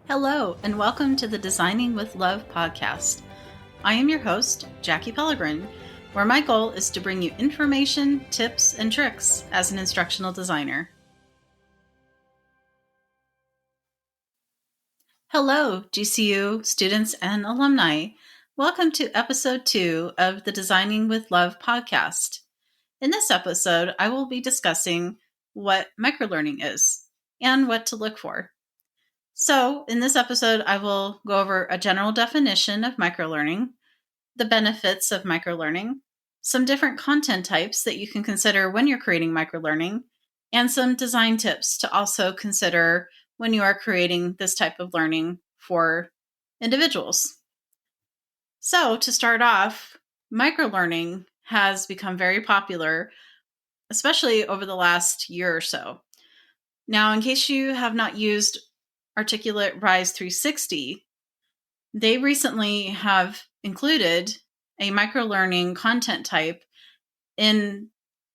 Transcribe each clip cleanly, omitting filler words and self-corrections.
Hello, and welcome to the Designing with Love podcast. I am your host, Jackie Pellegrin, where my goal is to bring you information, tips, and tricks as an instructional designer. Hello, GCU students and alumni. Welcome to episode 2 of the Designing with Love podcast. In this episode, I will be discussing what microlearning is and what to look for. So, in this episode, I will go over a general definition of microlearning, the benefits of microlearning, some different content types that you can consider when you're creating microlearning, and some design tips to also consider when you are creating this type of learning for individuals. So, to start off, microlearning has become very popular, especially over the last year or so. Now, in case you have not used Articulate Rise 360, they recently have included a microlearning content type in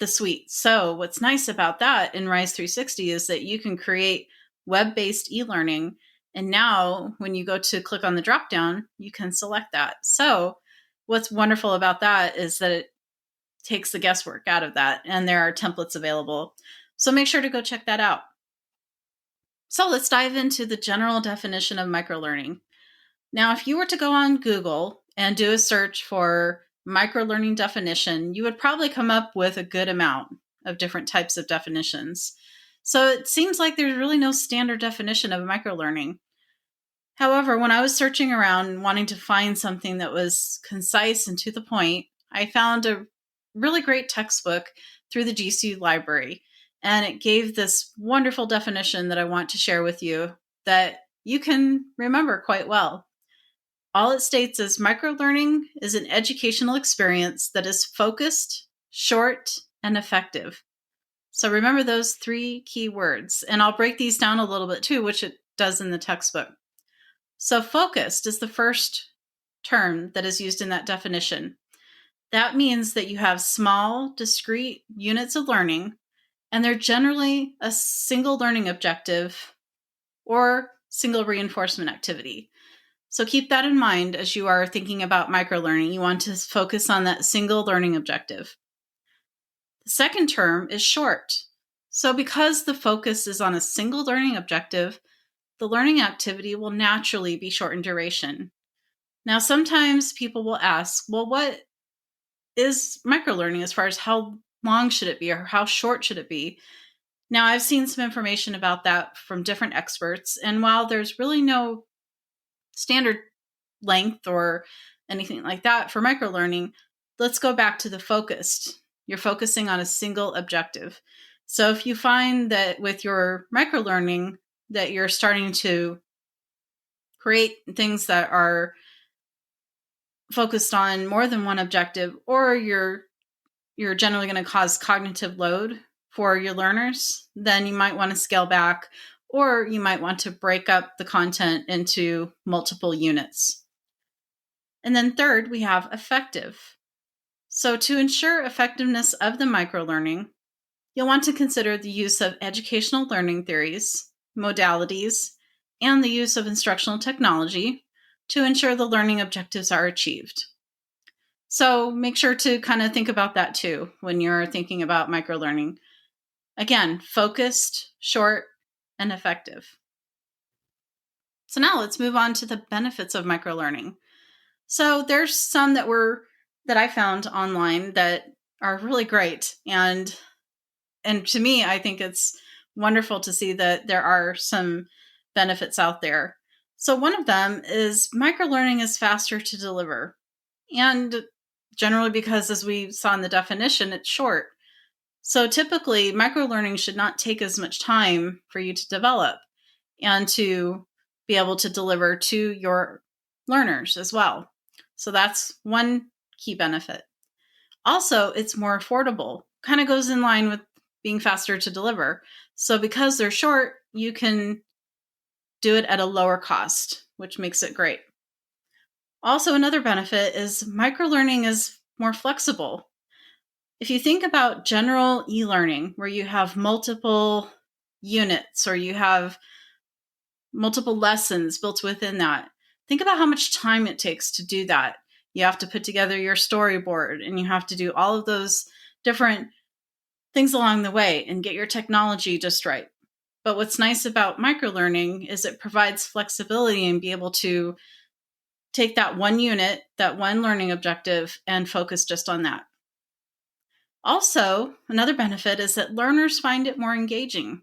the suite. So what's nice about that in Rise 360 is that you can create web-based e-learning. And now when you go to click on the dropdown, you can select that. So what's wonderful about that is that it takes the guesswork out of that, and there are templates available. So make sure to go check that out. So let's dive into the general definition of microlearning. Now, if you were to go on Google and do a search for microlearning definition, you would probably come up with a good amount of different types of definitions. So it seems like there's really no standard definition of microlearning. However, when I was searching around and wanting to find something that was concise and to the point, I found a really great textbook through the GCU library. And it gave this wonderful definition that I want to share with you that you can remember quite well. All it states is microlearning is an educational experience that is focused, short, and effective. So remember those 3 key words. And I'll break these down a little bit too, which it does in the textbook. So focused is the first term that is used in that definition. That means that you have small, discrete units of learning, and they're generally a single learning objective or single reinforcement activity. So keep that in mind as you are thinking about microlearning. You want to focus on that single learning objective. The second term is short. So because the focus is on a single learning objective, the learning activity will naturally be short in duration. Now, sometimes people will ask, well, what is microlearning as far as how long should it be or how short should it be? Now, I've seen some information about that from different experts, and while there's really no standard length or anything like that for microlearning, let's go back to the focused. You're focusing on a single objective. So if you find that with your microlearning that you're starting to create things that are focused on more than one objective, or you're generally going to cause cognitive load for your learners, then you might want to scale back, or you might want to break up the content into multiple units. And then third, we have effective. So to ensure effectiveness of the microlearning, you'll want to consider the use of educational learning theories, modalities, and the use of instructional technology to ensure the learning objectives are achieved. So make sure to kind of think about that too when you're thinking about microlearning. Again, focused, short, and effective. So now let's move on to the benefits of microlearning. So there's some that I found online that are really great. And to me, I think it's wonderful to see that there are some benefits out there. So one of them is microlearning is faster to deliver. And generally because, as we saw in the definition, it's short. So typically, microlearning should not take as much time for you to develop and to be able to deliver to your learners as well. So that's one key benefit. Also, it's more affordable. Kind of goes in line with being faster to deliver. So because they're short, you can do it at a lower cost, which makes it great. Also, another benefit is microlearning is more flexible. If you think about general e-learning, where you have multiple units or you have multiple lessons built within that. Think about how much time it takes to do that. You have to put together your storyboard, and you have to do all of those different things along the way and get your technology just right. But what's nice about microlearning is it provides flexibility and be able to take that one unit, that one learning objective, and focus just on that. Also, another benefit is that learners find it more engaging.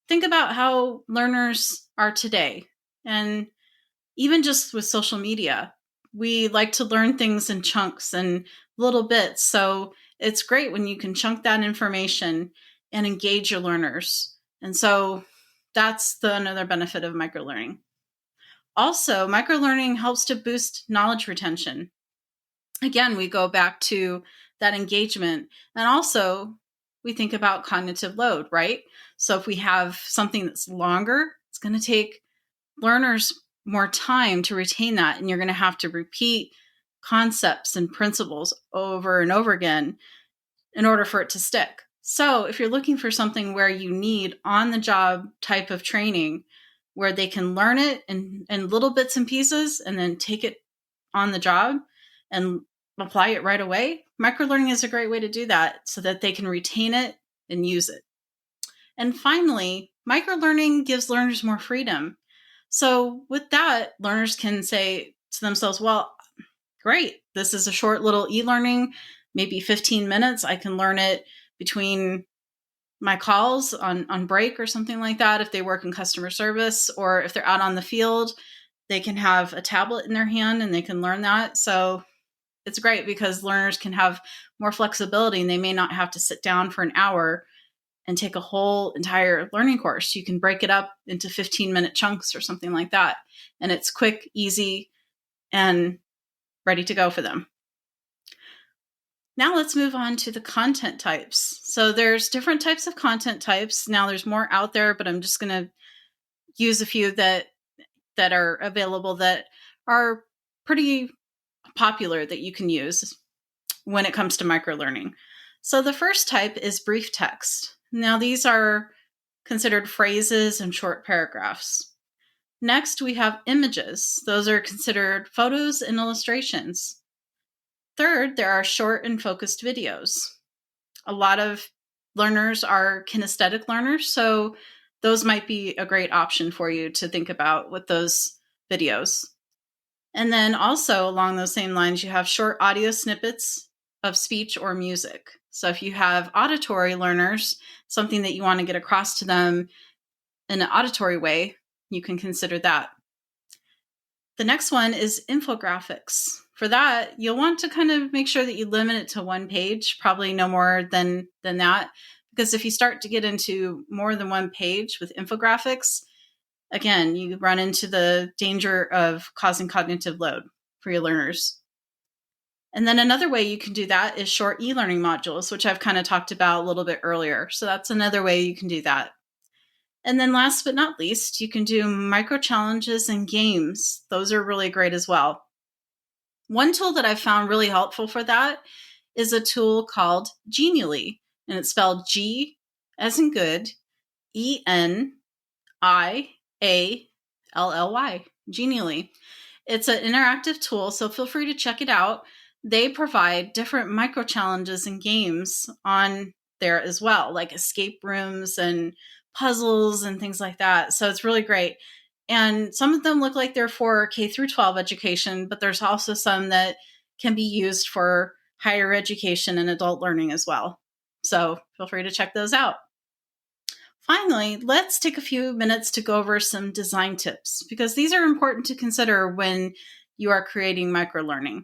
Think about how learners are today. And even just with social media, we like to learn things in chunks and little bits. So it's great when you can chunk that information and engage your learners. And so that's another benefit of microlearning. Also, microlearning helps to boost knowledge retention. Again, we go back to that engagement. And also, we think about cognitive load, right? So if we have something that's longer, it's going to take learners more time to retain that. And you're going to have to repeat concepts and principles over and over again in order for it to stick. So if you're looking for something where you need on-the-job type of training, where they can learn it in little bits and pieces and then take it on the job and apply it right away, microlearning is a great way to do that so that they can retain it and use it. And finally, microlearning gives learners more freedom. So with that, learners can say to themselves, well, great, this is a short little e-learning, maybe 15 minutes. I can learn it between my calls on break or something like that. If they work in customer service, or if they're out on the field, they can have a tablet in their hand and they can learn that. So it's great because learners can have more flexibility and they may not have to sit down for an hour and take a whole entire learning course. You can break it up into 15-minute chunks or something like that. And it's quick, easy, and ready to go for them. Now let's move on to the content types. So there's different types of content types. Now there's more out there, but I'm just going to use a few that are available that are pretty popular that you can use when it comes to microlearning. So the first type is brief text. Now these are considered phrases and short paragraphs. Next, we have images. Those are considered photos and illustrations. Third, there are short and focused videos. A lot of learners are kinesthetic learners, so those might be a great option for you to think about with those videos. And then also along those same lines, you have short audio snippets of speech or music. So if you have auditory learners, something that you want to get across to them in an auditory way, you can consider that. The next one is infographics. For that, you'll want to kind of make sure that you limit it to one page, probably no more than that. Because if you start to get into more than one page with infographics, again, you run into the danger of causing cognitive load for your learners. And then another way you can do that is short e-learning modules, which I've kind of talked about a little bit earlier. So that's another way you can do that. And then last but not least, you can do micro challenges and games. Those are really great as well. One tool that I've found really helpful for that is a tool called Genially, and it's spelled G as in good, ENIALLY, Genially. It's an interactive tool, so feel free to check it out. They provide different micro challenges and games on there as well, like escape rooms and puzzles and things like that. So it's really great. And some of them look like they're for K through 12 education, but there's also some that can be used for higher education and adult learning as well. So feel free to check those out. Finally, let's take a few minutes to go over some design tips, because these are important to consider when you are creating microlearning.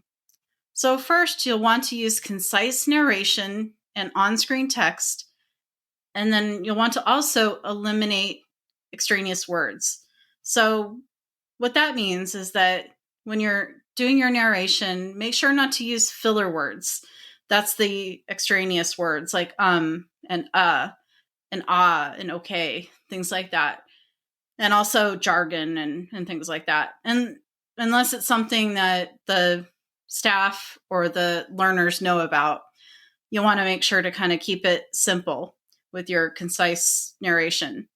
So first, you'll want to use concise narration and on-screen text, and then you'll want to also eliminate extraneous words. So what that means is that when you're doing your narration, make sure not to use filler words. That's the extraneous words like and ah and okay, things like that. And also jargon and things like that. And unless it's something that the staff or the learners know about, you'll want to make sure to kind of keep it simple with your concise narration.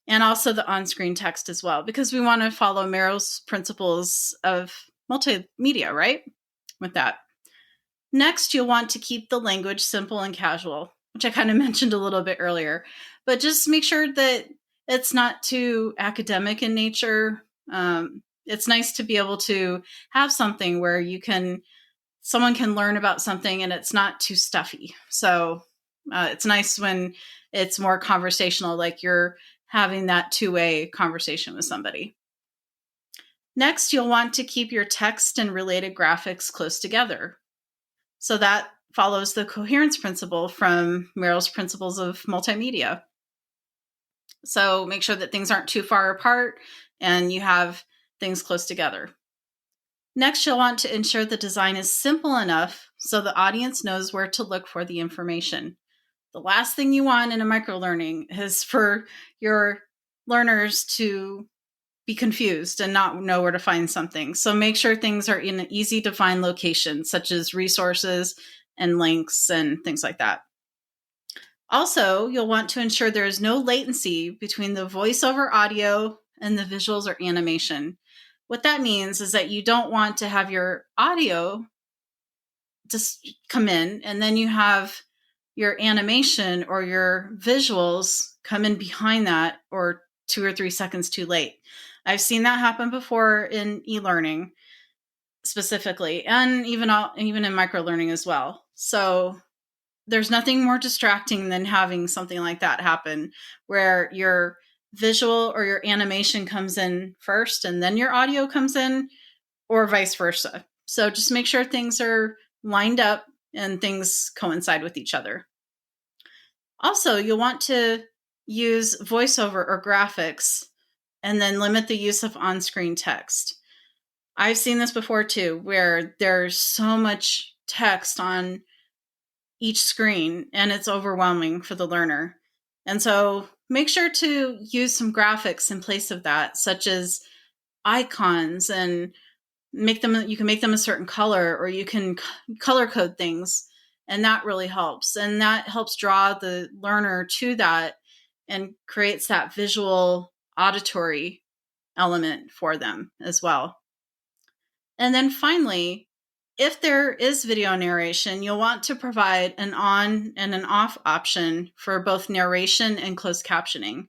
and also the on-screen text as well, because we want to follow Merrill's principles of multimedia, right? With that. Next, you'll want to keep the language simple and casual, which I kind of mentioned a little bit earlier, but just make sure that it's not too academic in nature. It's nice to be able to have something where someone can learn about something and it's not too stuffy. So it's nice when it's more conversational, like you're having that two-way conversation with somebody. Next, you'll want to keep your text and related graphics close together. So that follows the coherence principle from Merrill's principles of multimedia. So make sure that things aren't too far apart and you have things close together. Next, you'll want to ensure the design is simple enough so the audience knows where to look for the information. The last thing you want in a microlearning is for your learners to be confused and not know where to find something. So make sure things are in an easy to find location, such as resources and links and things like that. Also, you'll want to ensure there is no latency between the voiceover audio and the visuals or animation. What that means is that you don't want to have your audio just come in and then you have your animation or your visuals come in behind that or 2 or 3 seconds too late. I've seen that happen before in e-learning specifically, and even in microlearning as well. So there's nothing more distracting than having something like that happen where your visual or your animation comes in first and then your audio comes in, or vice versa. So just make sure things are lined up and things coincide with each other. Also, you'll want to use voiceover or graphics and then limit the use of on-screen text. I've seen this before too, where there's so much text on each screen and it's overwhelming for the learner. And so make sure to use some graphics in place of that, such as icons, and you can make them a certain color, or you can color code things. And that really helps. And that helps draw the learner to that and creates that visual auditory element for them as well. And then finally, if there is video narration, you'll want to provide an on and an off option for both narration and closed captioning.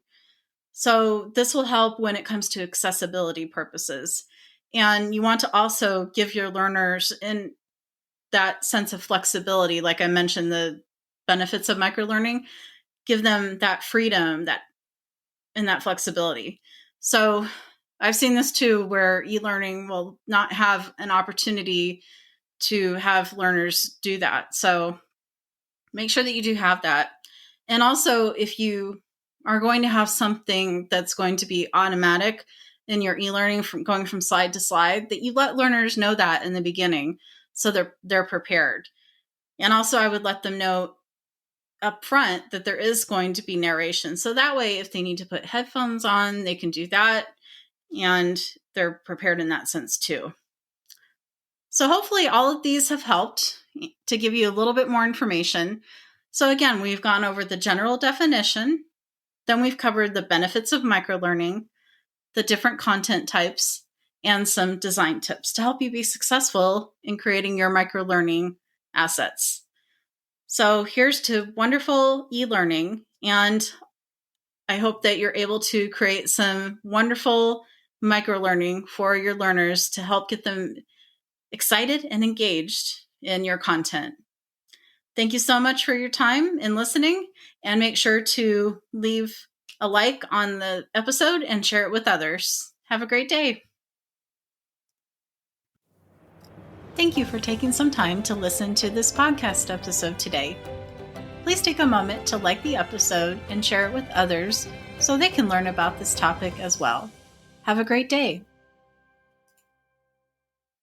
So this will help when it comes to accessibility purposes. And you want to also give your learners in that sense of flexibility, like I mentioned, the benefits of microlearning, give them that freedom and that flexibility. So I've seen this too, where e-learning will not have an opportunity to have learners do that. So make sure that you do have that. And also, if you are going to have something that's going to be automatic in your e-learning from going from slide to slide, that you let learners know that in the beginning so they're prepared. And also, I would let them know up front that there is going to be narration. So that way, if they need to put headphones on, they can do that. And they're prepared in that sense too. So hopefully all of these have helped to give you a little bit more information. So again, we've gone over the general definition. Then we've covered the benefits of microlearning, the different content types, and some design tips to help you be successful in creating your microlearning assets. So here's to wonderful e-learning, and I hope that you're able to create some wonderful microlearning for your learners to help get them excited and engaged in your content. Thank you so much for your time in listening, and make sure to leave a like on the episode and share it with others. Have a great day. Thank you for taking some time to listen to this podcast episode today. Please take a moment to like the episode and share it with others so they can learn about this topic as well. Have a great day.